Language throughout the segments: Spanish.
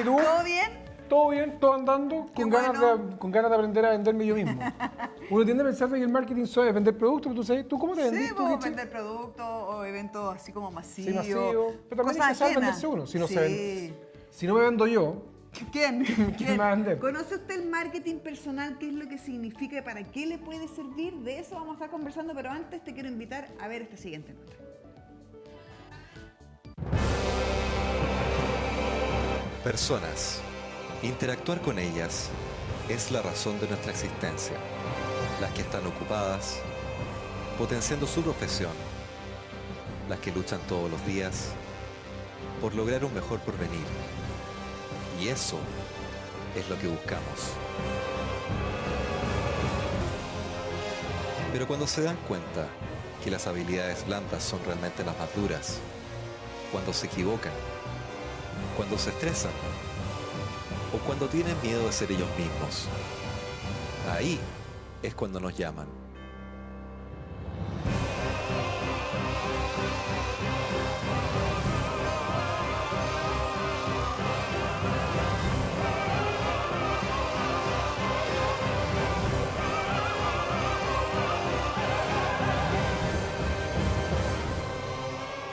tú? ¿Todo bien? Todo bien, todo andando, Qué con bueno. ganas de aprender a venderme yo mismo. Uno tiende a pensar que el marketing solo es vender productos, pero tú sabes, ¿tú cómo te vendís? Sí, ¿Tú podemos qué vender productos o eventos así como Sí, masivos. masivo. Pero también hay Cosas que saber ajenas. venderse uno. Si no, Sí. si no me vendo yo, ¿Quién? ¿Quién me va a vender? ¿Conoce usted el marketing personal? ¿Qué es lo que significa y para qué le puede servir? De eso vamos a estar conversando, pero antes te quiero invitar a ver esta siguiente nota. Personas. Interactuar con ellas es la razón de nuestra existencia. Las que están ocupadas, potenciando su profesión. Las que luchan todos los días por lograr un mejor porvenir. Y eso es lo que buscamos. Pero cuando se dan cuenta que las habilidades blandas son realmente las más duras, cuando se equivocan, cuando se estresan o cuando tienen miedo de ser ellos mismos, ahí es cuando nos llaman.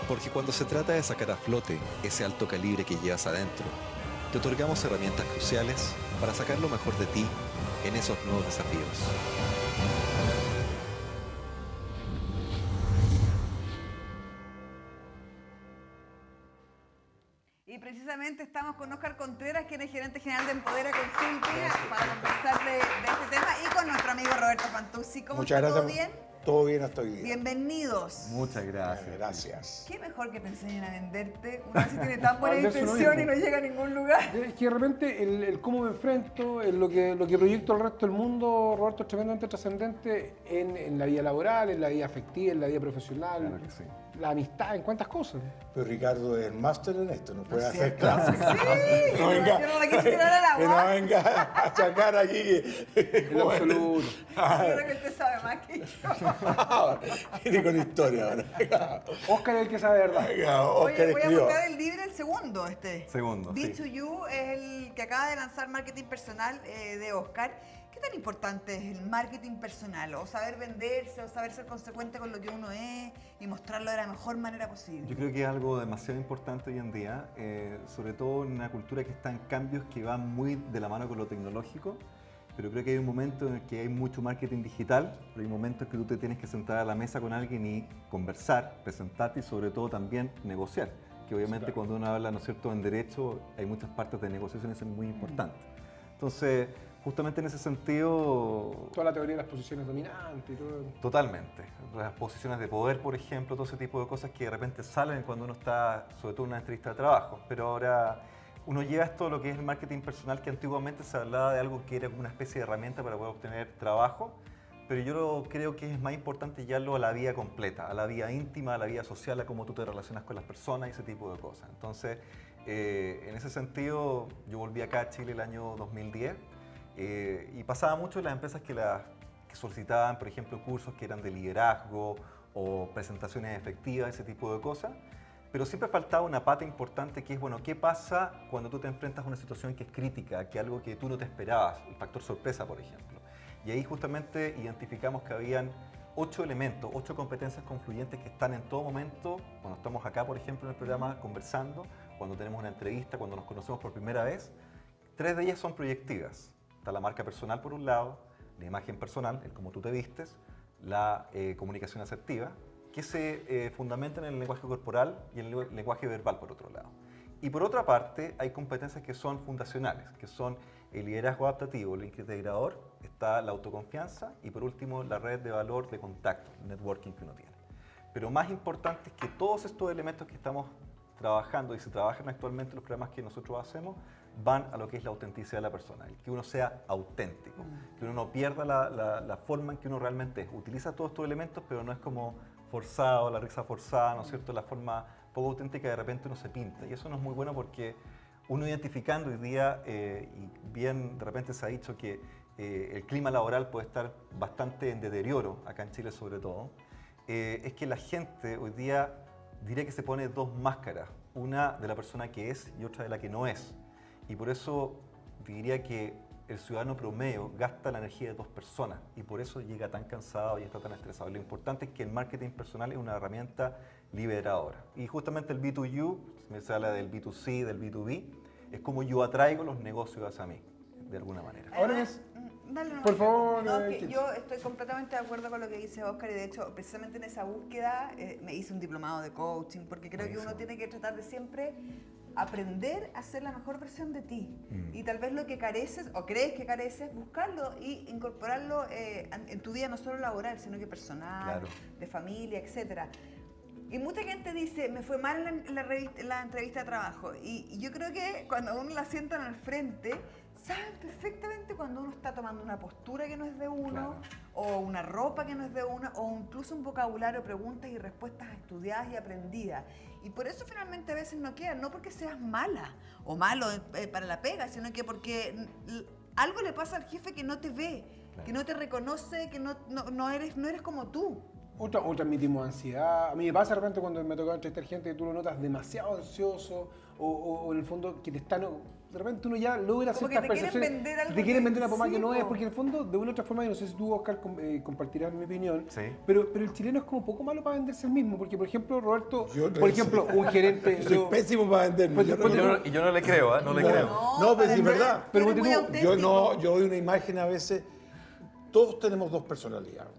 Porque cuando se trata de sacar a flote ese alto calibre que llevas adentro, te otorgamos herramientas cruciales para sacar lo mejor de ti en esos nuevos desafíos. Y precisamente estamos con Óscar Contreras, quien es gerente general de Empodera Consulting, para conversar de este tema, y con nuestro amigo Roberto Fantuzzi. ¿Cómo Muchas está? gracias. ¿Todo bien? Todo bien hasta hoy día. Bienvenidos. Muchas gracias. Gracias. Qué mejor que te enseñen a venderte. Uno así tiene tan buena Venderse uno intención y mismo. no llega a ningún lugar. es que de repente el cómo me enfrento, lo que proyecto al resto del mundo, Roberto, es tremendamente trascendente en la vida laboral, en la vida afectiva, en la vida profesional, Claro que sí. la amistad, en cuántas cosas. Pero Ricardo es el máster en esto, no puede ¿No es hacer cierto? clases. Sí, no venga, yo no la quise tirar al que no agua. venga a sacar aquí. En lo absoluto. Yo creo que usted sabe más que yo. Viene con historia ahora. Óscar es el que sabe de verdad. Oscar Oye, voy a escribió. mostrar el libro, el segundo. Segundo, sí. D2U es el que acaba de lanzar Marketing Personal de Óscar. ¿Qué tan importante es el marketing personal? O saber venderse, o saber ser consecuente con lo que uno es y mostrarlo de la mejor manera posible. Yo creo que es algo demasiado importante hoy en día, sobre todo en una cultura que está en cambios que van muy de la mano con lo tecnológico, pero creo que hay un momento en el que hay mucho marketing digital, pero hay momentos en que tú te tienes que sentar a la mesa con alguien y conversar, presentarte y sobre todo también negociar, que obviamente Sí, claro. cuando uno habla, ¿no es cierto?, en derecho hay muchas partes de negociación y eso es muy importante. Entonces, justamente en ese sentido, Toda la teoría de las posiciones dominantes y todo. totalmente. Las posiciones de poder, por ejemplo, todo ese tipo de cosas que de repente salen cuando uno está, sobre todo en una entrevista de trabajo. Pero ahora uno lleva esto a lo que es el marketing personal, que antiguamente se hablaba de algo que era como una especie de herramienta para poder obtener trabajo. Pero yo creo que es más importante llevarlo a la vida completa, a la vida íntima, a la vida social, a cómo tú te relacionas con las personas y ese tipo de cosas. Entonces, en ese sentido, yo volví acá a Chile el año 2010. Y pasaba mucho en las empresas que solicitaban, por ejemplo, cursos que eran de liderazgo o presentaciones efectivas, ese tipo de cosas. Pero siempre faltaba una pata importante que es, bueno, ¿qué pasa cuando tú te enfrentas a una situación que es crítica, que es algo que tú no te esperabas, el factor sorpresa, por ejemplo? Y ahí justamente identificamos que habían 8 elementos, 8 competencias confluyentes que están en todo momento, cuando estamos acá, por ejemplo, en el programa conversando, cuando tenemos una entrevista, cuando nos conocemos por primera vez. 3 de ellas son proyectivas. Está la marca personal por un lado, la imagen personal, el cómo tú te vistes, la comunicación asertiva, que se fundamenta en el lenguaje corporal y en el lenguaje verbal por otro lado. Y por otra parte, hay competencias que son fundacionales, que son el liderazgo adaptativo, el integrador, está la autoconfianza y por último la red de valor de contacto, el networking que uno tiene. Pero más importante es que todos estos elementos que estamos trabajando y se trabajan actualmente en los programas que nosotros hacemos, van a lo que es la autenticidad de la persona, el que uno sea auténtico, que uno no pierda la forma en que uno realmente es. Utiliza todos estos elementos, pero no es como forzado, la risa forzada, ¿no es cierto?, la forma poco auténtica de repente uno se pinta. Y eso no es muy bueno porque uno identificando hoy día, y bien de repente se ha dicho que el clima laboral puede estar bastante en deterioro, acá en Chile sobre todo, es que la gente hoy día diría que se pone 2 máscaras, una de la persona que es y otra de la que no es. Y por eso diría que el ciudadano promedio gasta la energía de 2 personas y por eso llega tan cansado y está tan estresado. Lo importante es que el marketing personal es una herramienta liberadora. Y justamente el B2U, se habla del B2C, del B2B, es como yo atraigo los negocios hacia mí, de alguna manera. Ahora es... Dale nomás, Por favor, no, que Kitty. yo estoy completamente de acuerdo con lo que dice Oscar y de hecho, precisamente en esa búsqueda me hice un diplomado de coaching porque creo que uno tiene que tratar de siempre aprender a ser la mejor versión de ti. Y tal vez lo que careces o crees que careces, buscarlo y incorporarlo en tu día no solo laboral, sino que personal, Claro. de familia, etcétera. Y mucha gente dice, me fue mal en la entrevista de trabajo. Y yo creo que cuando uno la sientan al frente, saben perfectamente cuando uno está tomando una postura que no es de uno, o una ropa que no es de uno, o incluso un vocabulario, preguntas y respuestas estudiadas y aprendidas. Y por eso finalmente a veces no queda, no porque seas mala o malo para la pega, sino que porque algo le pasa al jefe que no te ve, que no te reconoce, que no eres como tú. O transmitimos ansiedad. A mí me pasa de repente cuando me toca entrevistar gente que tú lo notas demasiado ansioso o en el fondo que te están... De repente uno ya logra Como que ciertas te quieren percepciones. vender algo Te quieren que- vender una pomada sí, que no es, po. porque en el fondo, de una u otra forma, yo no sé si tú, Oscar, compartirás mi opinión, Sí. pero el chileno es como poco malo para venderse el mismo, porque por ejemplo, Roberto, Yo por ejemplo, un gerente... Soy pésimo para venderme. Pues, Yo pues, no- Y yo no le creo, ¿eh? No le creo. No, pero sí es para verdad. nada. Pero Tú eres muy ponte tú, Yo auténtico. yo doy una imagen a veces, todos tenemos dos personalidades.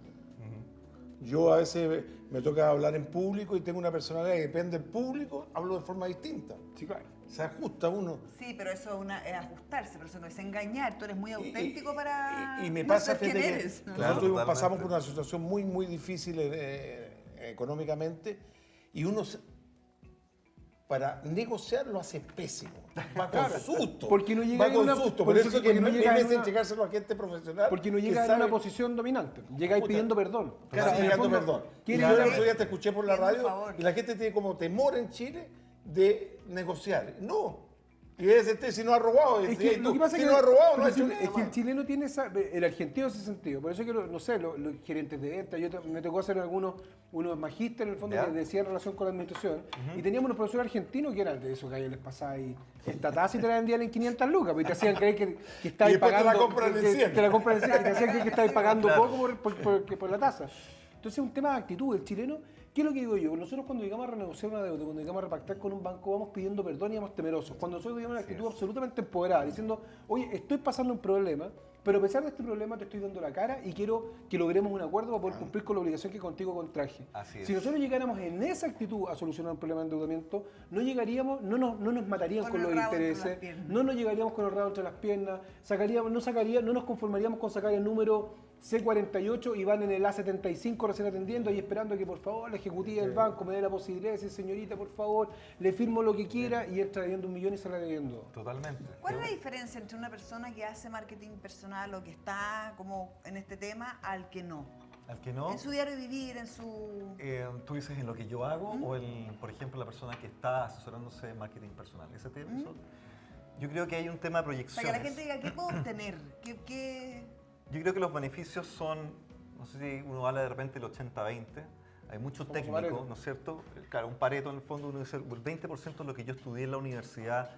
Yo a veces me toca hablar en público y tengo una personalidad que depende del público, hablo de forma distinta. Sí, claro. Se ajusta uno. Sí, pero eso es ajustarse, pero eso no es engañar. Tú eres muy auténtico para y me no pasa, ser quien fíjate, que eres, ¿no? Claro, nosotros pasamos totalmente. por una situación muy, muy difícil económicamente y uno para negociar lo hace pésimo. Va con Claro, susto. porque no llega va en con una- susto. por Por eso eso que que no me llega en merecen una- llegárselo a gente profesional. Porque no que llega en sabe- una posición dominante. Llega ahí Puta. pidiendo perdón. Claro, En el pidiendo fondo, perdón. Y quiere yo ir el a- otro día te escuché por la Pidiendo radio favor. y la gente tiene como temor en Chile de negociar. No. Y ese si no ha robado. Es y que tú, lo que pasa si es no que, ha robado, no pero ha hecho sí, nada es que el más. chileno tiene el argentino ese sentido. Por eso que, no sé, los gerentes de venta, me tocó hacer unos magísteres en el fondo ¿Ya? que decían relación con la administración. Y teníamos unos profesores argentinos que eran de esos que a ellos les pasaba y esta taza y te la vendían en 500 lucas. Pues, y te hacían creer que estabas Y después te la pagando. compran en que 100. te la compran en 100 y te hacían creer que estabas pagando Claro. poco por la tasa. Entonces es un tema de actitud. El chileno, ¿qué es lo que digo yo? Nosotros cuando llegamos a renegociar una deuda, cuando llegamos a repactar con un banco, vamos pidiendo perdón y vamos temerosos. Cuando nosotros llegamos a una actitud absolutamente empoderada, diciendo, oye, estoy pasando un problema, pero a pesar de este problema te estoy dando la cara y quiero que logremos un acuerdo para poder cumplir con la obligación que contigo contraje. Así es. Si nosotros llegáramos en esa actitud a solucionar un problema de endeudamiento, no llegaríamos, no nos matarían Con con el los rabo entre las intereses, piernas. no nos llegaríamos con el rabo entre las piernas, no nos conformaríamos con sacar el número C48 y van en el A75 recién atendiendo y esperando que por favor la ejecutiva del banco me dé la posibilidad de decir, señorita, por favor, le firmo lo que quiera y entra debiendo 1 millón y sale debiendo. Totalmente. ¿Cuál es la diferencia entre una persona que hace marketing personal o que está como en este tema al que no? Al que no, En su diario vivir, en su... tú dices en lo que yo hago o en, por ejemplo, la persona que está asesorándose en marketing personal. ¿Ese tema? Eso? Yo creo que hay un tema de Para proyecciones. que la gente diga, ¿qué puedo obtener? ¿Qué... Yo creo que los beneficios son, no sé si uno habla de repente del 80-20, hay mucho Como técnico, Pareto. ¿no es cierto? Claro, un Pareto en el fondo, uno dice, el 20% es lo que yo estudié en la universidad,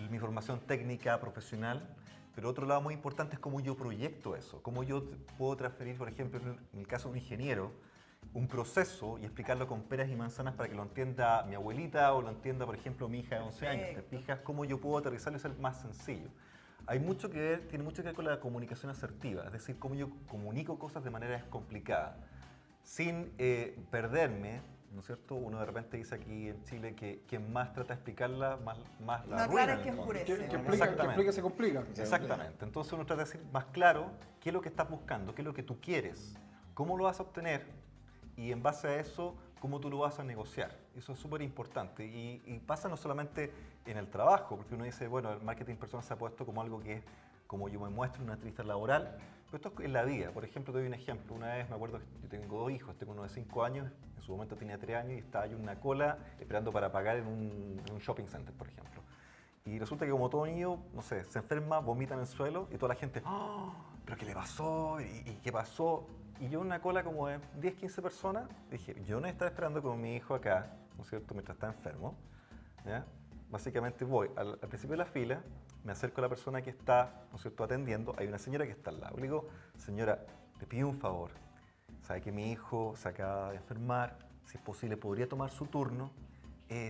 mi formación técnica, profesional, pero otro lado muy importante es cómo yo proyecto eso, cómo yo puedo transferir, por ejemplo, en el caso de un ingeniero, un proceso y explicarlo con peras y manzanas para que lo entienda mi abuelita o lo entienda, por ejemplo, mi hija de 11 años. ¿Te Perfecto. fijas cómo yo puedo aterrizarlo y ser más sencillo? Hay mucho que ver, tiene mucho que ver con la comunicación asertiva, es decir, cómo yo comunico cosas de manera descomplicada, sin perderme, ¿no es cierto? Uno de repente dice aquí en Chile que quien más trata de explicarla, más la No arruina. aclares en que el fondo. oscurece. Que Exactamente. explica se complica. Exactamente. Entonces uno trata de decir más claro qué es lo que estás buscando, qué es lo que tú quieres, cómo lo vas a obtener y en base a eso, cómo tú lo vas a negociar. Eso es súper importante y pasa no solamente en el trabajo, porque uno dice, bueno, el marketing personal se ha puesto como algo que es como yo me muestro en una entrevista laboral, pero esto es en la vida. Por ejemplo, te doy un ejemplo. Una vez me acuerdo que yo tengo 2 hijos, tengo uno de 5 años, en su momento tenía 3 años y estaba yo en una cola esperando para pagar en un shopping center, por ejemplo. Y resulta que como todo niño, no sé, se enferma, vomita en el suelo y toda la gente, ¡oh! ¿Pero qué le pasó? ¿Y qué pasó? Y yo en una cola como de 10, 15 personas, dije, yo no estaba esperando con mi hijo acá, ¿no es cierto?, mientras está enfermo, ¿ya? básicamente voy al principio de la fila, me acerco a la persona que está, ¿no es cierto?, atendiendo, hay una señora que está al lado. Le digo, señora, le pido un favor. Sabe que mi hijo se acaba de enfermar, si es posible podría tomar su turno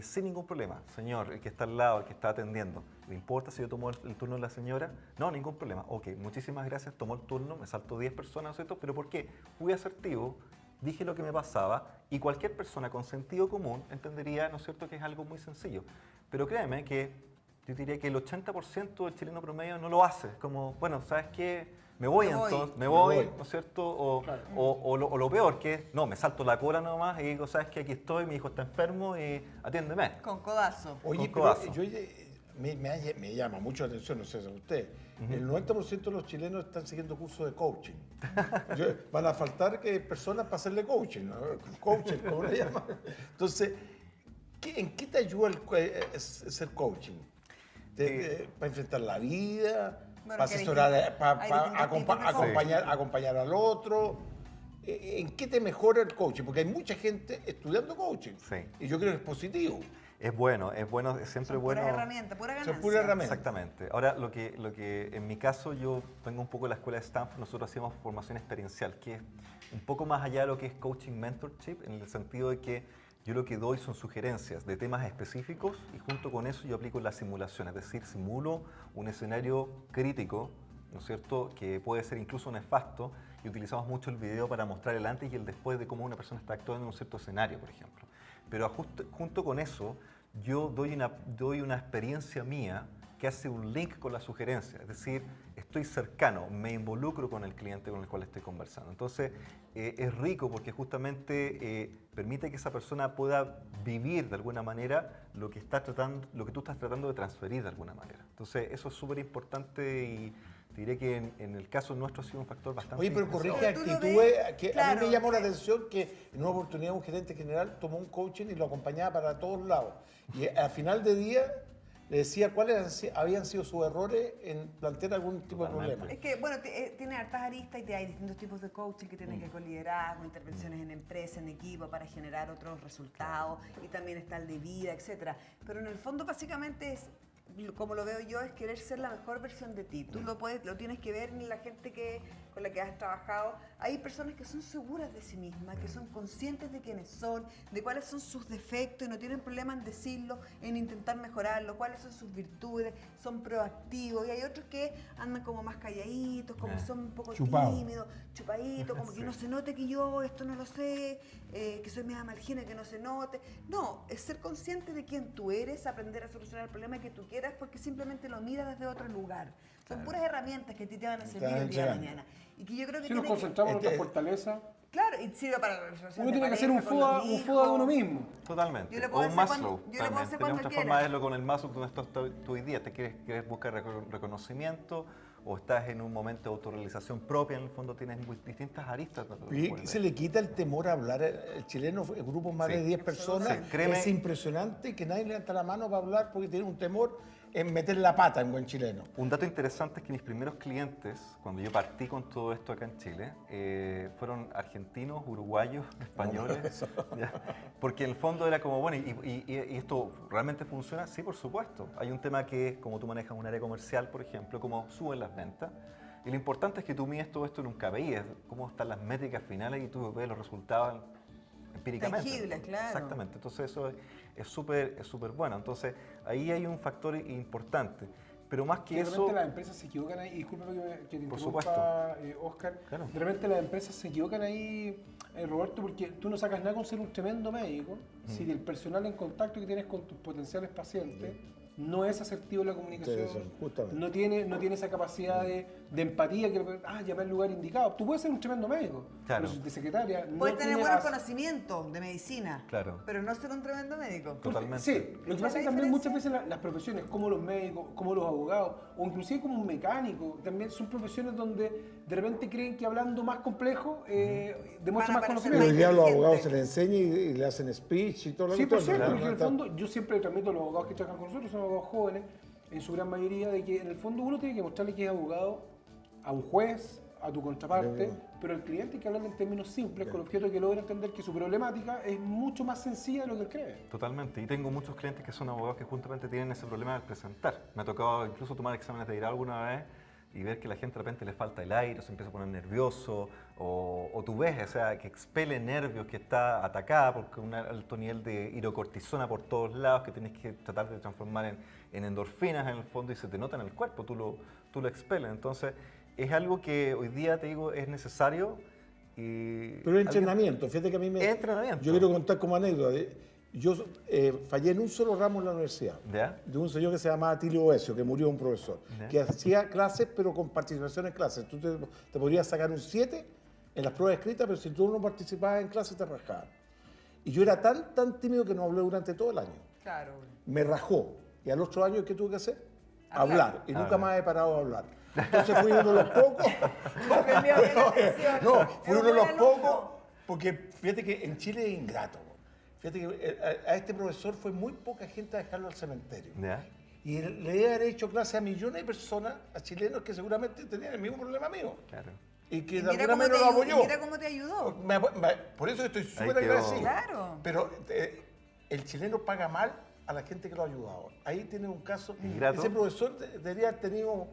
sin ningún problema. Señor, el que está al lado, el que está atendiendo, ¿le importa si yo tomo el turno de la señora? No, ningún problema. Ok, muchísimas gracias, tomó el turno, me salto 10 personas, ¿no es cierto? ¿Pero por qué? Fui asertivo, dije lo que me pasaba y cualquier persona con sentido común entendería, ¿no es cierto?, que es algo muy sencillo. Pero créeme que yo diría que el 80% del chileno promedio no lo hace. Como, bueno, ¿sabes qué? Me voy entonces, me voy, ¿no es cierto? O lo peor, que es, no, me salto la cola nomás y digo, ¿sabes qué? Aquí estoy, mi hijo está enfermo y atiéndeme. Con codazo. Oye, Con pero codazo. me llama mucho la atención, no sé si a usted. El 90% de los chilenos están siguiendo cursos de coaching. Van a faltar personas para hacerle coaching, ¿no? Coaching, ¿cómo le llaman? Entonces, ¿en qué te ayuda ser coaching? ¿Para enfrentar la vida? Bueno, ¿Para asesorar, para hay distintos tipos de coaching. acompañar al otro? ¿En qué te mejora el coaching? Porque hay mucha gente estudiando coaching. Sí. Y yo creo que es positivo. Es bueno, es siempre Son bueno. pura herramienta, pura ganancia. Son pura herramienta. Exactamente. Ahora, lo que en mi caso, yo vengo un poco de la escuela de Stanford, nosotros hacemos formación experiencial, que es un poco más allá de lo que es coaching mentorship, en el sentido de que yo lo que doy son sugerencias de temas específicos y junto con eso yo aplico la simulación, es decir, simulo un escenario crítico, ¿no es cierto?, que puede ser incluso nefasto, y utilizamos mucho el video para mostrar el antes y el después de cómo una persona está actuando en un cierto escenario, por ejemplo. Pero junto con eso, yo doy una experiencia mía que hace un link con la sugerencia, es decir, estoy cercano, me involucro con el cliente con el cual estoy conversando. Entonces, es rico porque justamente permite que esa persona pueda vivir de alguna manera lo que tú estás tratando de transferir de alguna manera. Entonces, eso es súper importante y diré que en el caso nuestro ha sido un factor bastante Oye, pero importante. corrige Tú lo actitudes, ves, que a claro, mí me llamó la que- atención que en una oportunidad un gerente general tomó un coaching y lo acompañaba para todos lados. Y al final de día le decía cuáles habían sido sus errores en plantear algún tipo de Totalmente. problema. Es que, bueno, tiene hartas aristas y hay distintos tipos de coaching que tienen que ver con liderazgo, intervenciones en empresa, en equipo, para generar otros resultados, y también está el de vida, etcétera. Pero en el fondo, básicamente, como lo veo yo, es querer ser la mejor versión de ti. Tú lo tienes que ver en la gente con la que has trabajado. Hay personas que son seguras de sí mismas, que son conscientes de quiénes son, de cuáles son sus defectos y no tienen problema en decirlo, en intentar mejorarlo, cuáles son sus virtudes, son proactivos. Y hay otros que andan como más calladitos, como son un poco Chupado. tímidos, chupaditos, como que no se note que yo esto no lo sé, que soy media margina, que no se note. No, es ser consciente de quién tú eres, aprender a solucionar el problema que tú quieras, porque simplemente lo miras desde otro lugar. Son puras herramientas que a ti te van a servir el día de mañana. Y que yo creo que Si nos tiene concentramos en nuestra fortaleza, Claro, y sirve para la relación uno de tiene que hacer un pareja, con los FODA de uno hijos. mismo. Totalmente. Yo le O puedo un hacer Maslow. cuando- yo le puedo también. hacer Tenemos cuando otra quiera. forma de verlo con el Maslow donde estás hoy día. ¿Te quieres buscar reconocimiento o estás en un momento de autorrealización propia? En el fondo tienes distintas aristas. Y se le quita el temor a hablar. El chileno, el grupo más Sí. de 10 personas, Sí, créeme. es impresionante que nadie levanta la mano para hablar porque tiene un temor en meter la pata en buen chileno. Un dato interesante es que mis primeros clientes, cuando yo partí con todo esto acá en Chile, fueron argentinos, uruguayos, españoles. ¿ya? Porque en el fondo era como, bueno, ¿y esto realmente funciona? Sí, por supuesto. Hay un tema que es como tú manejas un área comercial, por ejemplo, cómo suben las ventas. Y lo importante es que tú mides todo esto en un KPI, es cómo están las métricas finales y tú ves los resultados empíricamente. Tangibles, claro. Exactamente. Entonces eso es súper bueno. Entonces ahí hay un factor importante. Pero más que De eso... repente las empresas se equivocan ahí, y discúlpame que te Por interrumpa, Oscar, Claro. de repente las empresas se equivocan ahí, Roberto, porque tú no sacas nada con ser un tremendo médico si el personal en contacto que tienes con tus potenciales pacientes no es asertivo en la comunicación, Debe ser, justamente. no tiene esa capacidad de empatía que llama al lugar indicado. Tú puedes ser un tremendo médico, Claro. pero si de secretaria no Puedes tener tiene buenos conocimientos de medicina, Claro. pero no ser un tremendo médico. Totalmente. Sí, lo que ¿Esa pasa es es que la también muchas diferencia? veces las profesiones, como los médicos, como los abogados, o inclusive como un mecánico, también son profesiones donde de repente creen que hablando más complejo demuestra Van a más parecer Pero conocimiento. hoy día a los inteligente. abogados se les enseña y le hacen speech y todo lo Sí, que por cierto, todo, porque en el ¿no? fondo yo siempre transmito a los abogados que trabajan con nosotros, son abogados jóvenes, en su gran mayoría, de que en el fondo uno tiene que mostrarle que es abogado a un juez, a tu contraparte, pero el cliente hay que hablarle en términos simples, con el objeto de que logra entender que su problemática es mucho más sencilla de lo que él cree. Totalmente. Y tengo muchos clientes que son abogados que justamente tienen ese problema al presentar. Me ha tocado incluso tomar exámenes de grado alguna vez y ver que la gente de repente le falta el aire, o se empieza a poner nervioso, o tú ves, o sea, que expele nervios, que está atacada porque un alto nivel de hidrocortisona por todos lados, que tienes que tratar de transformar en endorfinas en el fondo y se te nota en el cuerpo, tú lo expeles. Entonces, es algo que hoy día, te digo, es necesario. Pero es entrenamiento, fíjate que a mí me... Es entrenamiento. Yo quiero contar como anécdota. Yo fallé en un solo ramo en la universidad, ¿Ya? de un señor que se llamaba Atilio Oesio, que murió un profesor, ¿Ya? que hacía clases pero con participación en clases. Tú te podrías sacar un 7 en las pruebas escritas, pero si tú no participabas en clases te rajaban. Y yo era tan tímido que no hablé durante todo el año. Claro. Me rajó. Y al otro año, ¿qué tuve que hacer? Hablar. Y nunca Hablar. más he parado de hablar. Entonces fui uno de los pocos. Aprendió bien la lección. No, fui Es uno de los buen pocos, alumno. porque fíjate que en Chile es ingrato. Fíjate que a este profesor fue muy poca gente a dejarlo al cementerio. ¿Ya? Y le he hecho clase a millones de personas, a chilenos que seguramente tenían el mismo problema mío. Claro. Y que Y de mira alguna cómo te manera lo ayudó, apoyó. y mira cómo te ayudó. Por eso estoy súper quedó. agradecido. Claro. Pero el chileno paga mal a la gente que lo ha ayudado. Ahí tiene un caso. Ingrato. Ese profesor debería haber tenido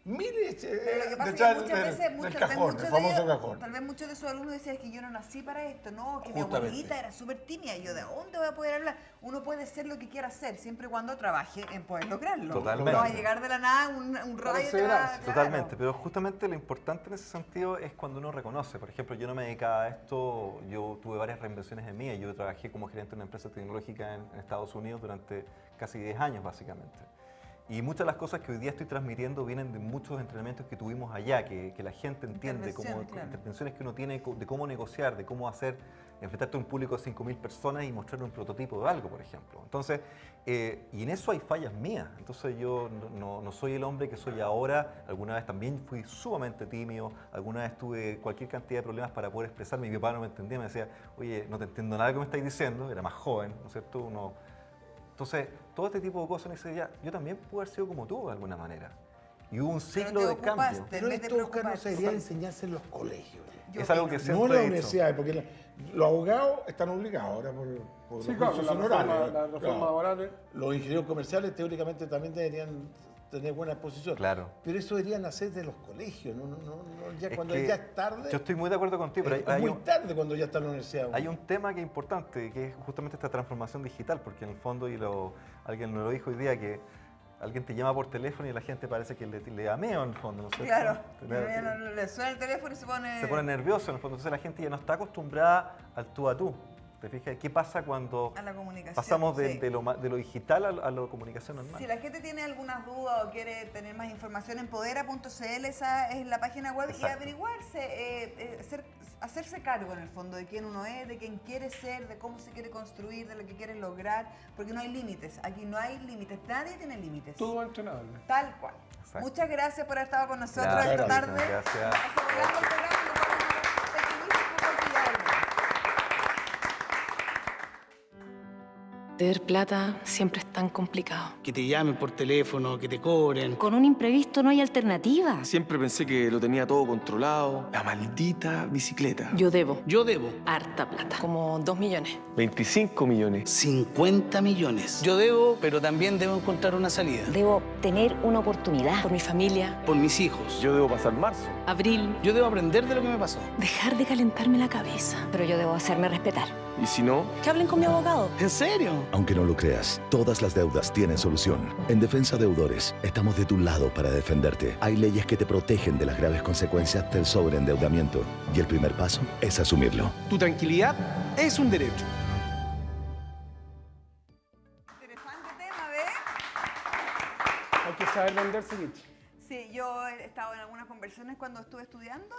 miles Pero lo que pasa es detrás que muchas veces, del tal vez cajón, muchos el de famoso ellos- cajón. tal vez muchos de sus alumnos decían que yo no nací para esto, no, que mi Justamente. abuelita era súper tímida, y yo de dónde voy a poder hablar. Uno puede ser lo que quiera hacer, siempre y cuando trabaje en poder lograrlo. Totalmente. No va a llegar de la nada un rayo y te va perseverancia. claro. Totalmente, pero justamente lo importante en ese sentido es cuando uno reconoce. Por ejemplo, yo no me dedicaba a esto, yo tuve varias reinvenciones en mí, yo trabajé como gerente de una empresa tecnológica en Estados Unidos durante casi 10 años básicamente. Y muchas de las cosas que hoy día estoy transmitiendo vienen de muchos entrenamientos que tuvimos allá, que la gente entiende, como Intervenciones, claro. intervenciones que uno tiene de cómo negociar, de cómo hacer, enfrentarte a un público de 5.000 personas y mostrar un prototipo de algo, por ejemplo. Entonces, y en eso hay fallas mías. Entonces yo no soy el hombre que soy ahora. Alguna vez también fui sumamente tímido, alguna vez tuve cualquier cantidad de problemas para poder expresarme. Mi papá no me entendía, me decía, oye, no te entiendo nada de lo que me estáis diciendo, era más joven, ¿no es cierto? Entonces, todo este tipo de cosas me dice, ya, yo también pude haber sido como tú de alguna manera. Y hubo un ciclo te de cambio. ocupaste. Pero en vez de esto, Oscar, no preocuparte. se debería enseñarse en los colegios. Yo Es algo opino. que No en siempre las he dicho. universidades, porque los abogados están obligados ahora por Sí, los claro, cursos la honorarios. reforma, la reforma Claro. laboral. Los ingenieros comerciales teóricamente también deberían tener buena exposición. Claro. Pero eso deberían hacer de los colegios, ya Es cuando que ya es tarde. Yo estoy muy de acuerdo contigo, pero es muy tarde cuando ya está en la universidad. hay un tema que es importante, que es justamente esta transformación digital, porque en el fondo, alguien me lo dijo hoy día, que alguien te llama por teléfono y la gente parece que le da miedo en el fondo, ¿no es cierto? Claro, Te- le suena el teléfono y se pone nervioso en el fondo, entonces la gente ya no está acostumbrada al tú a tú. ¿Te fijas? ¿Qué pasa cuando a la comunicación. pasamos sí. de lo digital a la comunicación normal? Si la gente tiene algunas dudas o quiere tener más información, empodera.cl, esa es la página web, y Exacto. averiguarse, hacerse cargo en el fondo de quién uno es, de quién quiere ser, de cómo se quiere construir, de lo que quiere lograr, porque no hay límites, aquí no hay límites, nadie tiene límites. Todo es entrenable. Tal cual. Exacto. Muchas gracias por haber estado con nosotros Gracias, esta tarde. gracias. Asegurando el programa, nos vamos a un pequeñísimo corte y ya volvemos. Tener plata siempre es tan complicado. Que te llamen por teléfono, que te cobren. Con un imprevisto no hay alternativa. Siempre pensé que lo tenía todo controlado. La maldita bicicleta. Yo debo Yo debo harta plata, como 2 millones. 25 millones. 50 millones. Yo debo, pero también debo encontrar una salida. Debo tener una oportunidad. Por mi familia, Por mis hijos. Yo debo pasar marzo. abril, Yo debo aprender de lo que me pasó. dejar de calentarme la cabeza. Pero yo debo hacerme respetar. Y si no, Que hablen con mi abogado. ¿En serio? Aunque no lo creas, todas las deudas tienen solución. En Defensa Deudores, estamos de tu lado para defenderte. Hay leyes que te protegen de las graves consecuencias del sobreendeudamiento. Y el primer paso es asumirlo. tu tranquilidad es un derecho. Interesante tema, ¿ves? Hay que saber venderse, Rich. Sí, yo he estado en algunas conversaciones cuando estuve estudiando,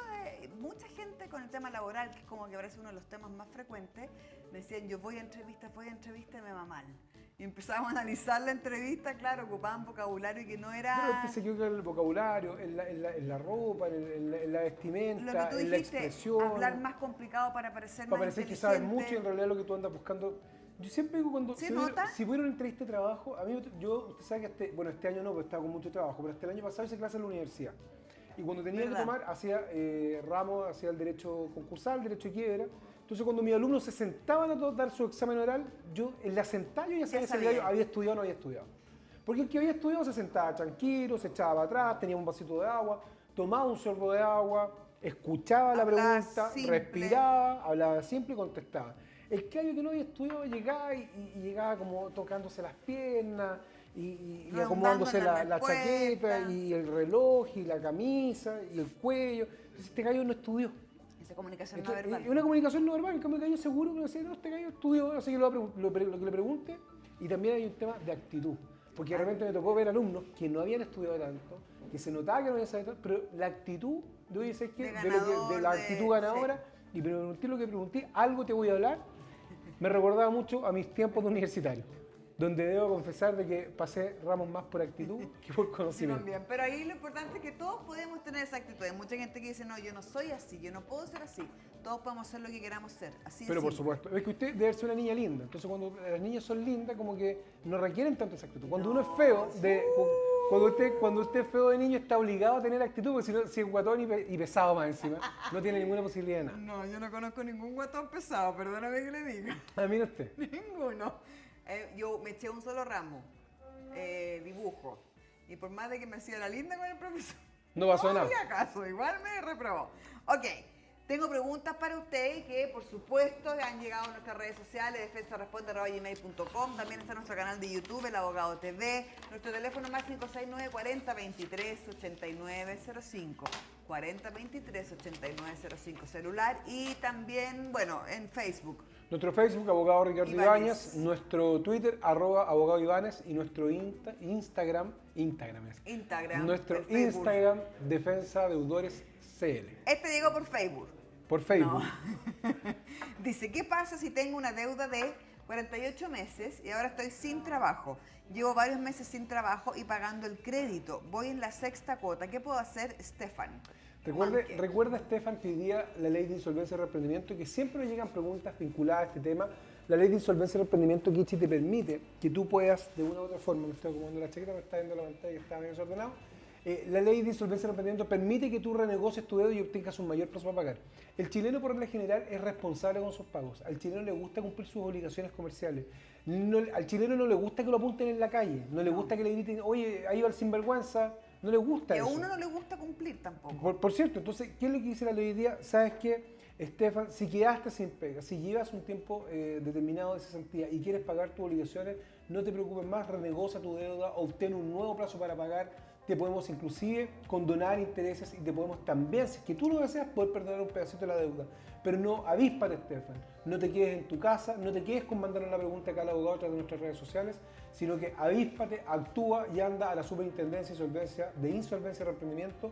mucha gente con el tema laboral, que es como que parece uno de los temas más frecuentes, me decían, yo voy a entrevista y me va mal. Y empezamos a analizar la entrevista, claro, ocupaban vocabulario que no Pero era... usted se equivoca en el vocabulario, en la ropa, en la Lo vestimenta, que tú en la dijiste, expresión. hablar más complicado para parecer Para más parecer que sabes inteligente. mucho y en realidad lo que tú andas buscando. Yo siempre digo cuando ¿Se si nota? si hubiera una entrevista de trabajo, a mí usted sabe que este año no, porque estaba con mucho trabajo, pero hasta el año pasado hice clase en la universidad. Y cuando tenía ¿Verdad? que tomar, hacía ramos, hacía el derecho concursal, derecho de quiebra. Entonces, cuando mis alumnos se sentaban a dar su examen oral, yo en la sentada yo ya sabía si había estudiado o no había estudiado. Porque el que había estudiado se sentaba tranquilo, se echaba para atrás, tenía un vasito de agua, tomaba un sorbo de agua, escuchaba la Hablaba pregunta, simple. respiraba, hablaba simple y contestaba. El que no había estudiado llegaba y llegaba como tocándose las piernas y Redundando acomodándose en la la chaqueta respuesta. y el reloj y la camisa y el cuello. Entonces este gallo no estudió. Esa comunicación no Entonces, verbal. una comunicación no verbal, en cambio el gallo seguro que no sé, no, este gallo estudió, así que lo que le pregunte. Y también hay un tema de actitud. Porque de repente me tocó ver alumnos que no habían estudiado tanto, que se notaba que no habían sabido tanto, pero la actitud, yo dije, De de la ganador, actitud ganadora, y pregunté lo que pregunté, algo te voy a hablar, me recordaba mucho a mis tiempos de universitario, donde debo confesar de que pasé ramos más por actitud que por Sí, conocimiento. también. Pero ahí lo importante es que todos podemos tener esa actitud. Hay mucha gente que dice, no, yo no soy así, yo no puedo ser así. Todos podemos ser lo que queramos ser. Así Pero es por simple. supuesto, es que usted debe ser una niña linda. Entonces cuando las niñas son lindas, como que no requieren tanto esa actitud. Cuando uno es feo, cuando usted es feo de niño, está obligado a tener actitud, porque si es guatón y pesado más encima, no tiene ninguna posibilidad de nada. No, yo no conozco ningún guatón pesado, perdóname que le diga. A mí no usted. Ninguno. Yo me eché un solo ramo, dibujo. Y por más de que me hacía la linda con el profesor, No pasó nada. había caso, igual me reprobó. Ok, tengo preguntas para usted que por supuesto han llegado a nuestras redes sociales, defensaresponde@gmail.com, también está nuestro canal de YouTube, El Abogado TV, nuestro teléfono más 569 40 23 89 05. 40 23 89 05 celular y también, bueno, en Facebook. Nuestro Facebook, Abogado Ricardo Ibáñez. Ibáñez, nuestro Twitter, @Abogado Ibáñez, y nuestro Instagram, nuestro el Facebook. Instagram, Defensa Deudores CL. Este llegó por Facebook. Por Facebook. No. Dice, ¿qué pasa si tengo una deuda de 48 meses y ahora estoy sin trabajo? Llevo varios meses sin trabajo y pagando el crédito. Voy en la 6ª cuota. ¿Qué puedo hacer, Stefan? Manque. Recuerda, Estefan, que hoy día la ley de insolvencia y reemprendimiento, que siempre nos llegan preguntas vinculadas a este tema, la ley de insolvencia y reemprendimiento, Kichi, te permite que tú puedas, de una u otra forma, me estoy acomodando la chaqueta, me está viendo la pantalla y está medio desordenado, la ley de insolvencia y reemprendimiento permite que tú renegocies tu deuda y obtengas un mayor plazo para pagar. El chileno, por regla general, es responsable con sus pagos. Al chileno le gusta cumplir sus obligaciones comerciales. Al chileno no le gusta que lo apunten en la calle, no le gusta que le griten, oye, ahí va el sinvergüenza, no le gusta Y a eso. uno no le gusta cumplir tampoco. Por cierto, entonces, ¿qué es lo que dice la ley hoy día? ¿Sabes qué, Estefan? Si quedaste sin pega, si llevas un tiempo determinado de cesantía y quieres pagar tus obligaciones, no te preocupes más, renegocia tu deuda, obtén un nuevo plazo para pagar, te podemos inclusive condonar intereses y te podemos también, si es que tú lo deseas, poder perdonar un pedacito de la deuda. Pero no, avíspate, Estefan. No te quedes en tu casa, no te quedes con mandarnos la pregunta acá al abogado a través de nuestras redes sociales, sino que avíspate, actúa y anda a la Superintendencia de Insolvencia y Reemprendimiento.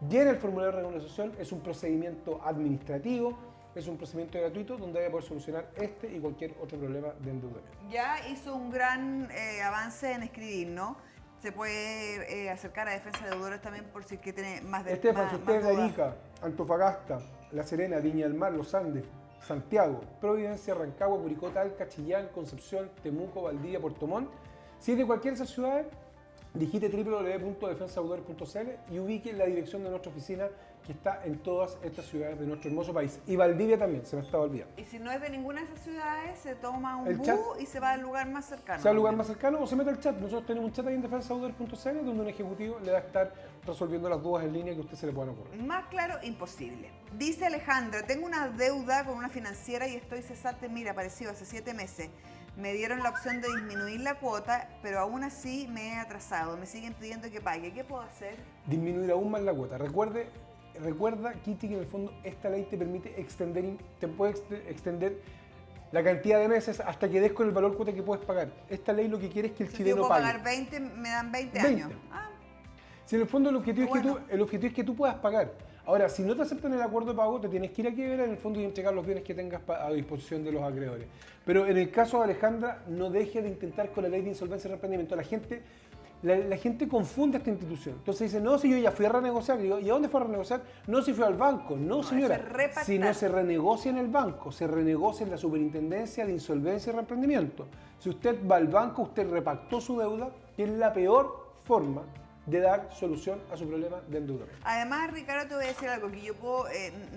Llena el formulario de regularización, es un procedimiento administrativo, es un procedimiento gratuito donde debe poder solucionar este y cualquier otro problema de endeudamiento. Ya hizo un gran avance en escribir, ¿no? Se puede acercar a Defensa de Deudores también por si es que tiene más de Estefan, más- si usted es de más dudas. Arica, Antofagasta, La Serena, Viña del Mar, Los Andes, Santiago, Providencia, Rancagua, Curicó, Talca, Chillán, Concepción, Temuco, Valdivia, Puerto Montt, si es de cualquiera de esas ciudades, digite www.defensadeudores.cl y ubique la dirección de nuestra oficina que está en todas estas ciudades de nuestro hermoso país. Y Valdivia también, se me estaba olvidando. Y si no es de ninguna de esas ciudades, se toma un El bus chat. y se va al lugar más cercano. Sea el lugar más cercano o se mete al chat. Nosotros tenemos un chat ahí en defensadeudores.cl donde un ejecutivo le va a estar resolviendo las dudas en línea que a usted se le puedan ocurrir. Más claro, imposible. Dice Alejandra, tengo una deuda con una financiera y estoy cesante, mira, parecido hace 7 meses. Me dieron la opción de disminuir la cuota, pero aún así me he atrasado. Me siguen pidiendo que pague. ¿Qué puedo hacer? Disminuir aún más la cuota. Recuerda, Kitty, que en el fondo esta ley te permite extender la cantidad de meses hasta que des con el valor cuota que puedes pagar. Esta ley lo que quiere es que el Si yo chileno puedo pague. pagar 20, me dan 20 20. años. Ah, Si en el fondo el objetivo, Bueno. el objetivo es que tú puedas pagar. Ahora, si no te aceptan el acuerdo de pago, te tienes que ir a quiebra en el fondo y entregar los bienes que tengas a disposición de los acreedores. Pero en el caso de Alejandra, no deje de intentar con la ley de insolvencia y reemprendimiento. La gente confunde esta institución. Entonces dice, no, si yo ya fui a renegociar. Y digo, ¿y a dónde fue a renegociar? No, si fui al banco. No, señora. eso es repactar. Si no se renegocia en el banco, se renegocia en la Superintendencia de Insolvencia y Reemprendimiento. Si usted va al banco, usted repactó su deuda, que es la peor forma de dar solución a su problema de endeudamiento. Además, Ricardo, te voy a decir algo que yo puedo,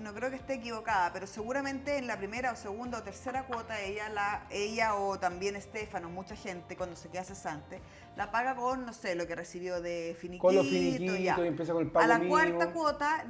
no creo que esté equivocada, pero seguramente en la primera o segunda o tercera cuota ella o también Estefano, mucha gente cuando se queda cesante, la paga con, no sé, lo que recibió de finiquito. Con los finiquitos y empieza con el pago A la mínimo. cuarta cuota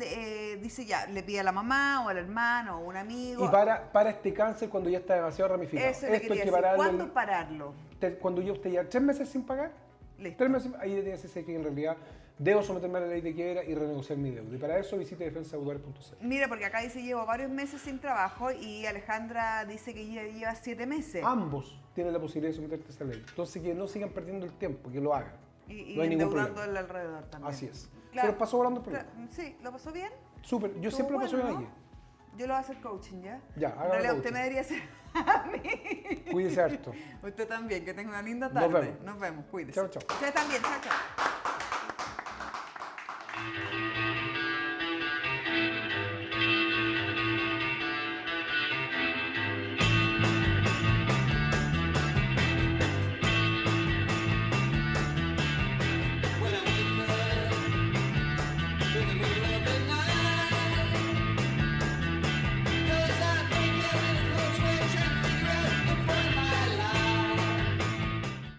dice ya, le pide a la mamá o al hermano o un amigo. Y para este cáncer cuando ya está demasiado ramificado. Eso le quería decir. ¿Cuándo pararlo? Cuando yo esté ya 3 meses sin pagar, Listo. 3 meses, ahí tiene que decirse que en realidad debo someterme a la ley de quiebra y renegociar mi deuda. Y para eso visite defensadeudores.cl. Mira, porque acá dice llevo varios meses sin trabajo y Alejandra dice que ella lleva 7 meses. Ambos tienen la posibilidad de someterte a esa ley. Entonces que no sigan perdiendo el tiempo, que lo hagan. Y no hay ningún endeudando problema. el alrededor también. Así es. Claro. ¿Se los pasó volando el problema? Sí, ¿lo pasó bien? Súper. Yo Estuvo siempre lo paso bien bueno, aquí. ¿no? Yo lo voy a hacer coaching, ¿ya? Ya, En haga realidad coaching. usted me debería hacer a mí. Cuídese harto. Usted también, que tenga una linda Nos tarde. vemos. Nos vemos, cuídese. Chao, chao. Usted también, chao, chao.